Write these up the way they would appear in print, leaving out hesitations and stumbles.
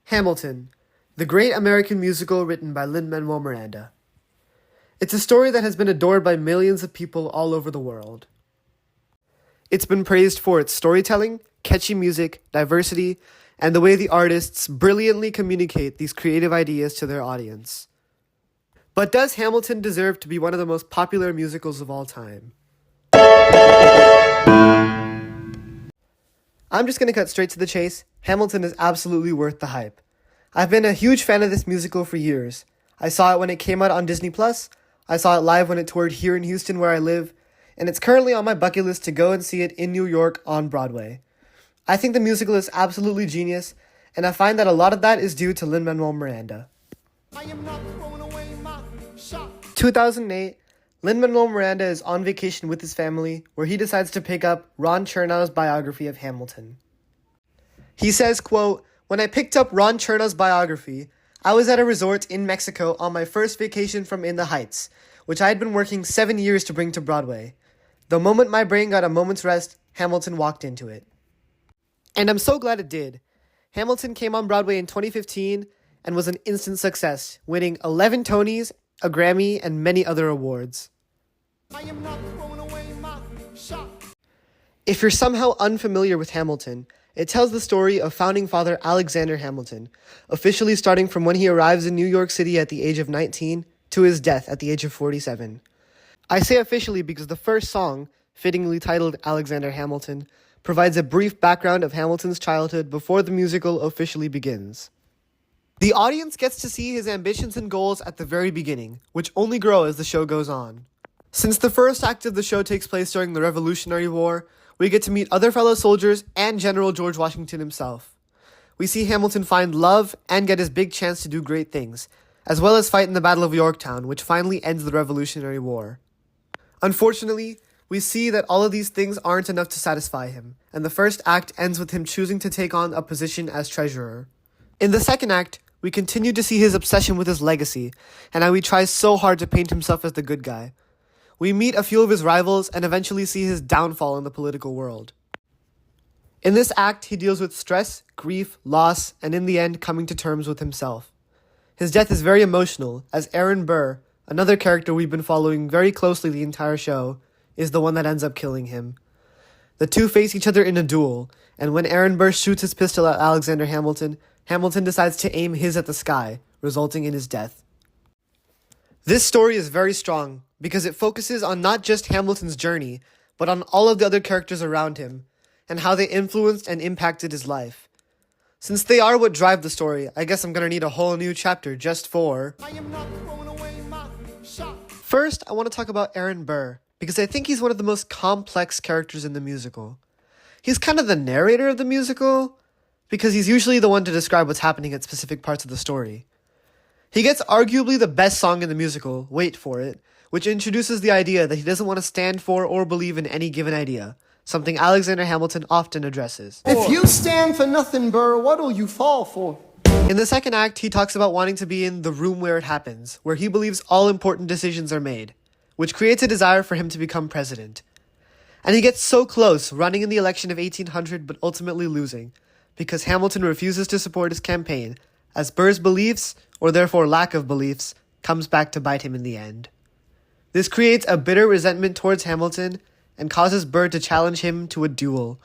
Hamilton, the great American musical written by Lin-Manuel Miranda. It's a story that has been adored by millions of people all over the world. It's been praised for its storytelling, catchy music, diversity, and the way the artists brilliantly communicate these creative ideas to their audience. But does Hamilton deserve to be one of the most popular musicals of all time? I'm just going to cut straight to the chase. Hamilton is absolutely worth the hype. I've been a huge fan of this musical for years. I saw it when it came out on Disney+, I saw it live when it toured here in Houston where I live, and it's currently on my bucket list to go and see it in New York on Broadway. I think the musical is absolutely genius, and I find that a lot of that is due to Lin-Manuel Miranda. 2008, Lin-Manuel Miranda is on vacation with his family, where he decides to pick up Ron Chernow's biography of Hamilton. He says, quote, "When I picked up Ron Chernow's biography, I was at a resort in Mexico on my first vacation from In the Heights, which I had been working 7 years to bring to Broadway. The moment my brain got a moment's rest, Hamilton walked into it." And I'm so glad it did. Hamilton came on Broadway in 2015 and was an instant success, winning 11 Tonys, a Grammy, and many other awards. If you're somehow unfamiliar with Hamilton, it tells the story of founding father Alexander Hamilton, officially starting from when he arrives in New York City at the age of 19 to his death at the age of 47. I say officially because the first song, fittingly titled Alexander Hamilton, provides a brief background of Hamilton's childhood before the musical officially begins. The audience gets to see his ambitions and goals at the very beginning, which only grow as the show goes on. Since the first act of the show takes place during the Revolutionary War, we get to meet other fellow soldiers and General George Washington himself. We see Hamilton find love and get his big chance to do great things, as well as fight in the Battle of Yorktown, which finally ends the Revolutionary War. Unfortunately, we see that all of these things aren't enough to satisfy him, and the first act ends with him choosing to take on a position as treasurer. In the second act, we continue to see his obsession with his legacy, and how he tries so hard to paint himself as the good guy. We meet a few of his rivals and eventually see his downfall in the political world. In this act, he deals with stress, grief, loss, and in the end, coming to terms with himself. His death is very emotional, as Aaron Burr, another character we've been following very closely the entire show, is the one that ends up killing him. The two face each other in a duel, and when Aaron Burr shoots his pistol at Alexander Hamilton, Hamilton decides to aim his at the sky, resulting in his death. This story is very strong, because it focuses on not just Hamilton's journey, but on all of the other characters around him, and how they influenced and impacted his life. Since they are what drive the story, I guess I'm gonna need a whole new chapter just for... First, I want to talk about Aaron Burr, because I think he's one of the most complex characters in the musical. He's kind of the narrator of the musical, because he's usually the one to describe what's happening at specific parts of the story. He gets arguably the best song in the musical, Wait For It, which introduces the idea that he doesn't want to stand for or believe in any given idea, something Alexander Hamilton often addresses. If you stand for nothing, Burr, what'll you fall for? In the second act, he talks about wanting to be in the room where it happens, where he believes all important decisions are made, which creates a desire for him to become president. And he gets so close, running in the election of 1800 but ultimately losing, because Hamilton refuses to support his campaign, as Burr's beliefs, or therefore lack of beliefs, comes back to bite him in the end. This creates a bitter resentment towards Hamilton, and causes Burr to challenge him to a duel,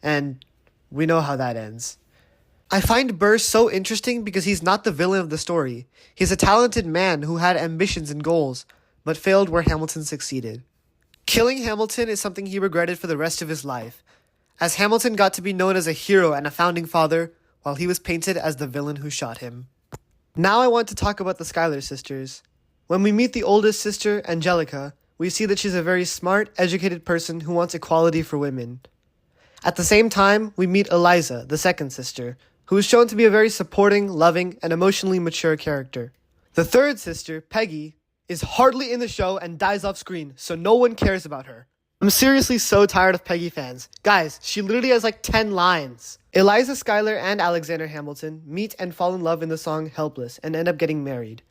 and we know how that ends. I find Burr so interesting because he's not the villain of the story. He's a talented man who had ambitions and goals, but failed where Hamilton succeeded. Killing Hamilton is something he regretted for the rest of his life, as Hamilton got to be known as a hero and a founding father, while he was painted as the villain who shot him. Now I want to talk about the Schuyler sisters. When we meet the oldest sister, Angelica, we see that she's a very smart, educated person who wants equality for women. At the same time, we meet Eliza, the second sister, who is shown to be a very supporting, loving, and emotionally mature character. The third sister, Peggy, is hardly in the show and dies off screen, so no one cares about her. I'm seriously so tired of Peggy fans. Guys, she literally has like 10 lines. Eliza Schuyler and Alexander Hamilton meet and fall in love in the song Helpless and end up getting married.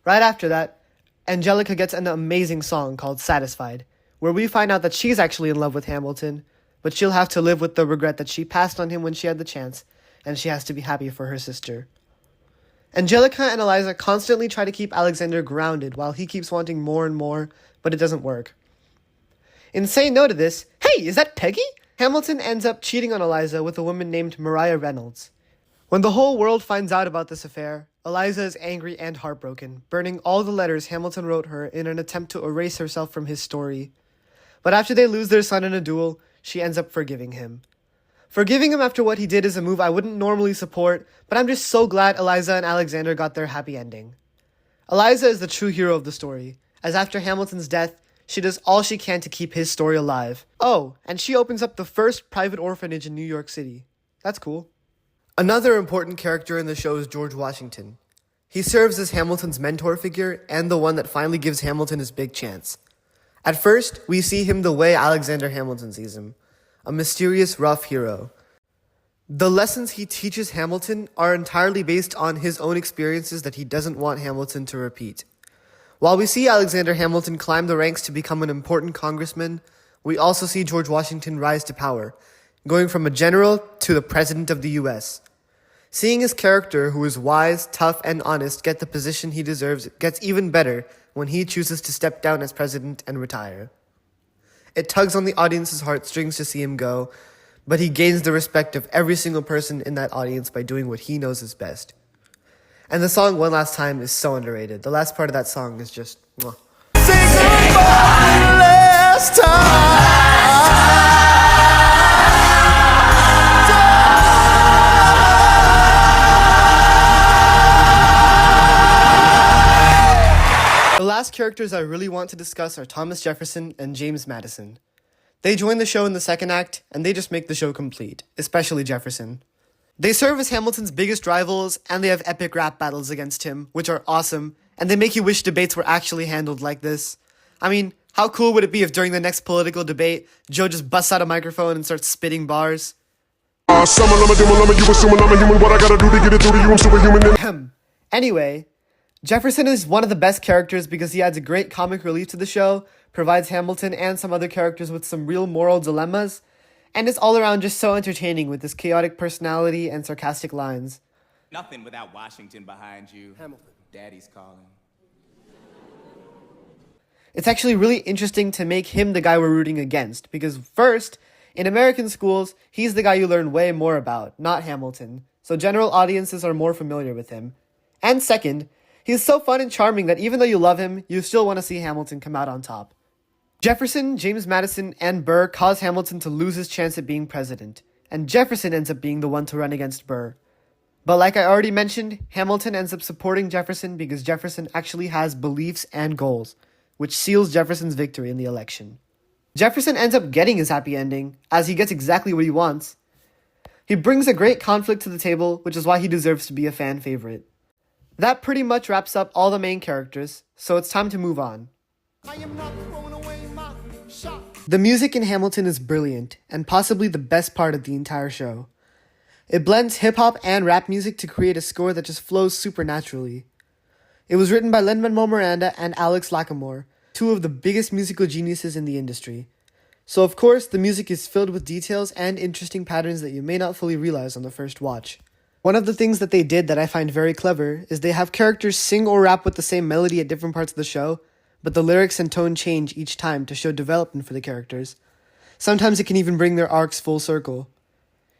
Right after that, Angelica gets an amazing song called Satisfied, where we find out that she's actually in love with Hamilton, but she'll have to live with the regret that she passed on him when she had the chance, and she has to be happy for her sister. Angelica and Eliza constantly try to keep Alexander grounded while he keeps wanting more and more, but it doesn't work. In saying no to this, hey, is that Peggy? Hamilton ends up cheating on Eliza with a woman named Mariah Reynolds. When the whole world finds out about this affair, Eliza is angry and heartbroken, burning all the letters Hamilton wrote her in an attempt to erase herself from his story. But after they lose their son in a duel, she ends up forgiving him. Forgiving him after what he did is a move I wouldn't normally support, but I'm just so glad Eliza and Alexander got their happy ending. Eliza is the true hero of the story, as after Hamilton's death, she does all she can to keep his story alive. Oh, and she opens up the first private orphanage in New York City. That's cool. Another important character in the show is George Washington. He serves as Hamilton's mentor figure and the one that finally gives Hamilton his big chance. At first, we see him the way Alexander Hamilton sees him, a mysterious, rough hero. The lessons he teaches Hamilton are entirely based on his own experiences that he doesn't want Hamilton to repeat. While we see Alexander Hamilton climb the ranks to become an important congressman, we also see George Washington rise to power, going from a general to the president of the US. Seeing his character, who is wise, tough, and honest, get the position he deserves gets even better when he chooses to step down as president and retire. It tugs on the audience's heartstrings to see him go, but he gains the respect of every single person in that audience by doing what he knows is best. And the song One Last Time is so underrated. The last part of that song is just mwah. Say goodbye last time. The last characters I really want to discuss are Thomas Jefferson and James Madison. They join the show in the second act, and they just make the show complete, especially Jefferson. They serve as Hamilton's biggest rivals, and they have epic rap battles against him, which are awesome, and they make you wish debates were actually handled like this. I mean, how cool would it be if during the next political debate, Joe just busts out a microphone and starts spitting bars? Anyway, Jefferson is one of the best characters because he adds a great comic relief to the show, provides Hamilton and some other characters with some real moral dilemmas, and is all around just so entertaining with his chaotic personality and sarcastic lines. Nothing without Washington behind you. Hamilton. Daddy's calling. It's actually really interesting to make him the guy we're rooting against, because first, in American schools, he's the guy you learn way more about, not Hamilton, so general audiences are more familiar with him. And second, he's so fun and charming that even though you love him, you still want to see Hamilton come out on top. Jefferson, James Madison, and Burr cause Hamilton to lose his chance at being president, and Jefferson ends up being the one to run against Burr. But like I already mentioned, Hamilton ends up supporting Jefferson because Jefferson actually has beliefs and goals, which seals Jefferson's victory in the election. Jefferson ends up getting his happy ending, as he gets exactly what he wants. He brings a great conflict to the table, which is why he deserves to be a fan favorite. That pretty much wraps up all the main characters, so it's time to move on. I am not throwing away my shot. The music in Hamilton is brilliant, and possibly the best part of the entire show. It blends hip-hop and rap music to create a score that just flows supernaturally. It was written by Lin-Manuel Miranda and Alex Lacamoire, two of the biggest musical geniuses in the industry. So of course, the music is filled with details and interesting patterns that you may not fully realize on the first watch. One of the things that they did that I find very clever is they have characters sing or rap with the same melody at different parts of the show, but the lyrics and tone change each time to show development for the characters. Sometimes it can even bring their arcs full circle.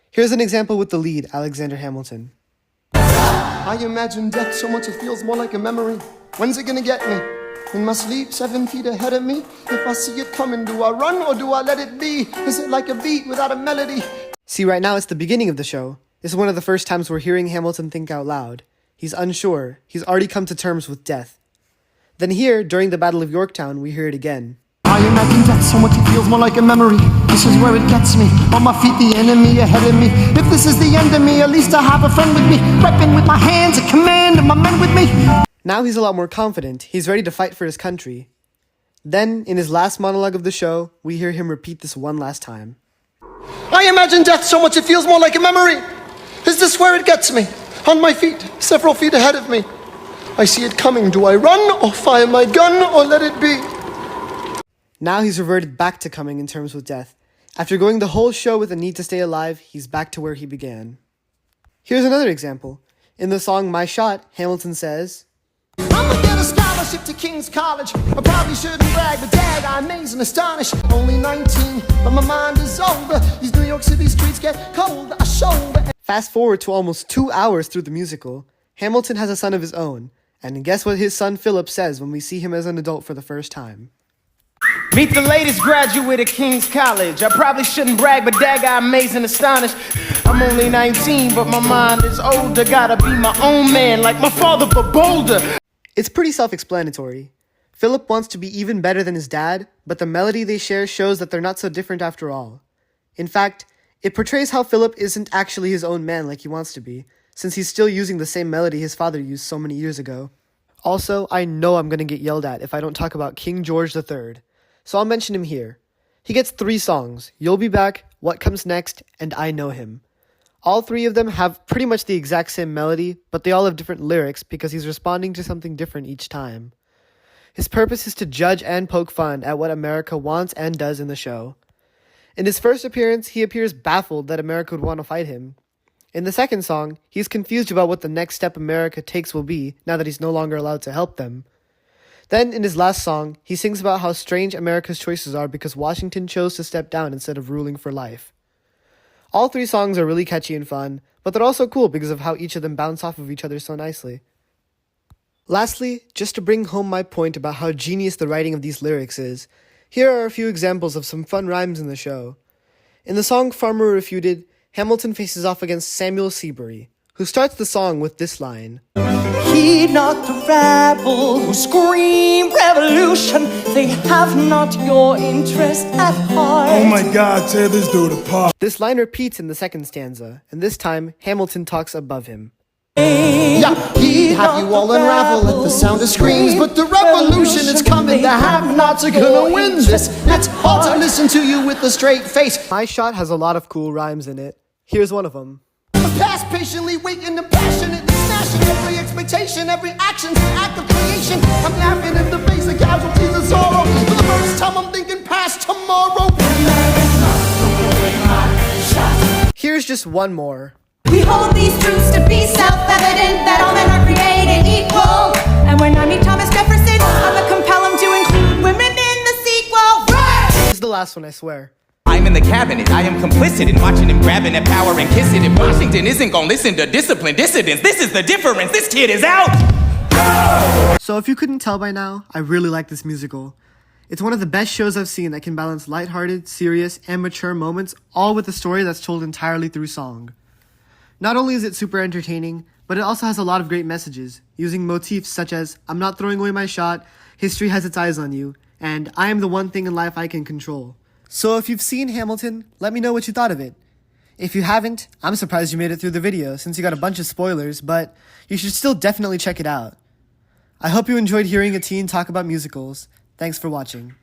Here's an example with the lead, Alexander Hamilton. I imagine death so much it feels more like a memory. When's it gonna get me? In my sleep, 7 feet ahead of me. If I see it coming, do I run or do I let it be? Is it like a beat without a melody? See, right now it's the beginning of the show. This is one of the first times we're hearing Hamilton think out loud. He's unsure. He's already come to terms with death. Then here, during the Battle of Yorktown, we hear it again. I imagine death so much it feels more like a memory. This is where it gets me. On my feet, the enemy ahead of me. If this is the end of me, at least I have a friend with me. Weapon with my hands, a command, and my men with me. Now he's a lot more confident. He's ready to fight for his country. Then, in his last monologue of the show, we hear him repeat this one last time. I imagine death so much it feels more like a memory. Is this where it gets me? On my feet, several feet ahead of me. I see it coming. Do I run or fire my gun or let it be? Now he's reverted back to coming in terms with death. After going the whole show with a need to stay alive, he's back to where he began. Here's another example. In the song My Shot, Hamilton says, I'ma get a scholarship to King's College. I probably shouldn't brag, but dad, I amaze and astonish. Only 19, but my mind is older. These New York City streets get cold. I shoulder. Fast forward to almost 2 hours through the musical, Hamilton has a son of his own, and guess what his son Philip says when we see him as an adult for the first time? Meet the latest graduate at King's College. I probably shouldn't brag, but dag, I amaze and astonish. I'm only 19, but my mind is older. Gotta be my own man, like my father, but bolder. It's pretty self-explanatory. Philip wants to be even better than his dad, but the melody they share shows that they're not so different after all. In fact, it portrays how Philip isn't actually his own man like he wants to be, since he's still using the same melody his father used so many years ago. Also, I know I'm gonna get yelled at if I don't talk about King George III, so I'll mention him here. He gets 3 songs, You'll Be Back, What Comes Next, and I Know Him. All 3 of them have pretty much the exact same melody, but they all have different lyrics because he's responding to something different each time. His purpose is to judge and poke fun at what America wants and does in the show. In his first appearance, he appears baffled that America would want to fight him. In the second song, he's confused about what the next step America takes will be now that he's no longer allowed to help them. Then, in his last song, he sings about how strange America's choices are because Washington chose to step down instead of ruling for life. All 3 songs are really catchy and fun, but they're also cool because of how each of them bounce off of each other so nicely. Lastly, just to bring home my point about how genius the writing of these lyrics is, here are a few examples of some fun rhymes in the show. In the song Farmer Refuted, Hamilton faces off against Samuel Seabury, who starts the song with this line. Heed not the rabble who scream revolution. They have not your interest at heart. Oh my God, tear this dude apart. This line repeats in the second stanza, and this time Hamilton talks above him. Yeah, he'd have you all unravel at the sound of screams. But the revolution is coming. The have-nots are gonna win this. Let's all to listen to you with a straight face. My Shot has a lot of cool rhymes in it. Here's one of them. Past patiently waiting and passionately smashing every expectation, every action's an act of creation. I'm laughing in the face of casualties of sorrow. For the first time I'm thinking past tomorrow. Here's just one more. We hold these truths to be self-evident, that all men are created equal. And when I meet Thomas Jefferson, I will compel him to include women in the sequel. This is the last one, I swear. I'm in the cabinet, I am complicit in watching him grabbing at power and kissing it. Washington isn't gonna listen to disciplined dissidents. This is the difference, this kid is out! So if you couldn't tell by now, I really like this musical. It's one of the best shows I've seen that can balance lighthearted, serious, and mature moments, all with a story that's told entirely through song. Not only is it super entertaining, but it also has a lot of great messages, using motifs such as, I'm not throwing away my shot, history has its eyes on you, and I am the one thing in life I can control. So if you've seen Hamilton, let me know what you thought of it. If you haven't, I'm surprised you made it through the video since you got a bunch of spoilers, but you should still definitely check it out. I hope you enjoyed hearing a teen talk about musicals. Thanks for watching.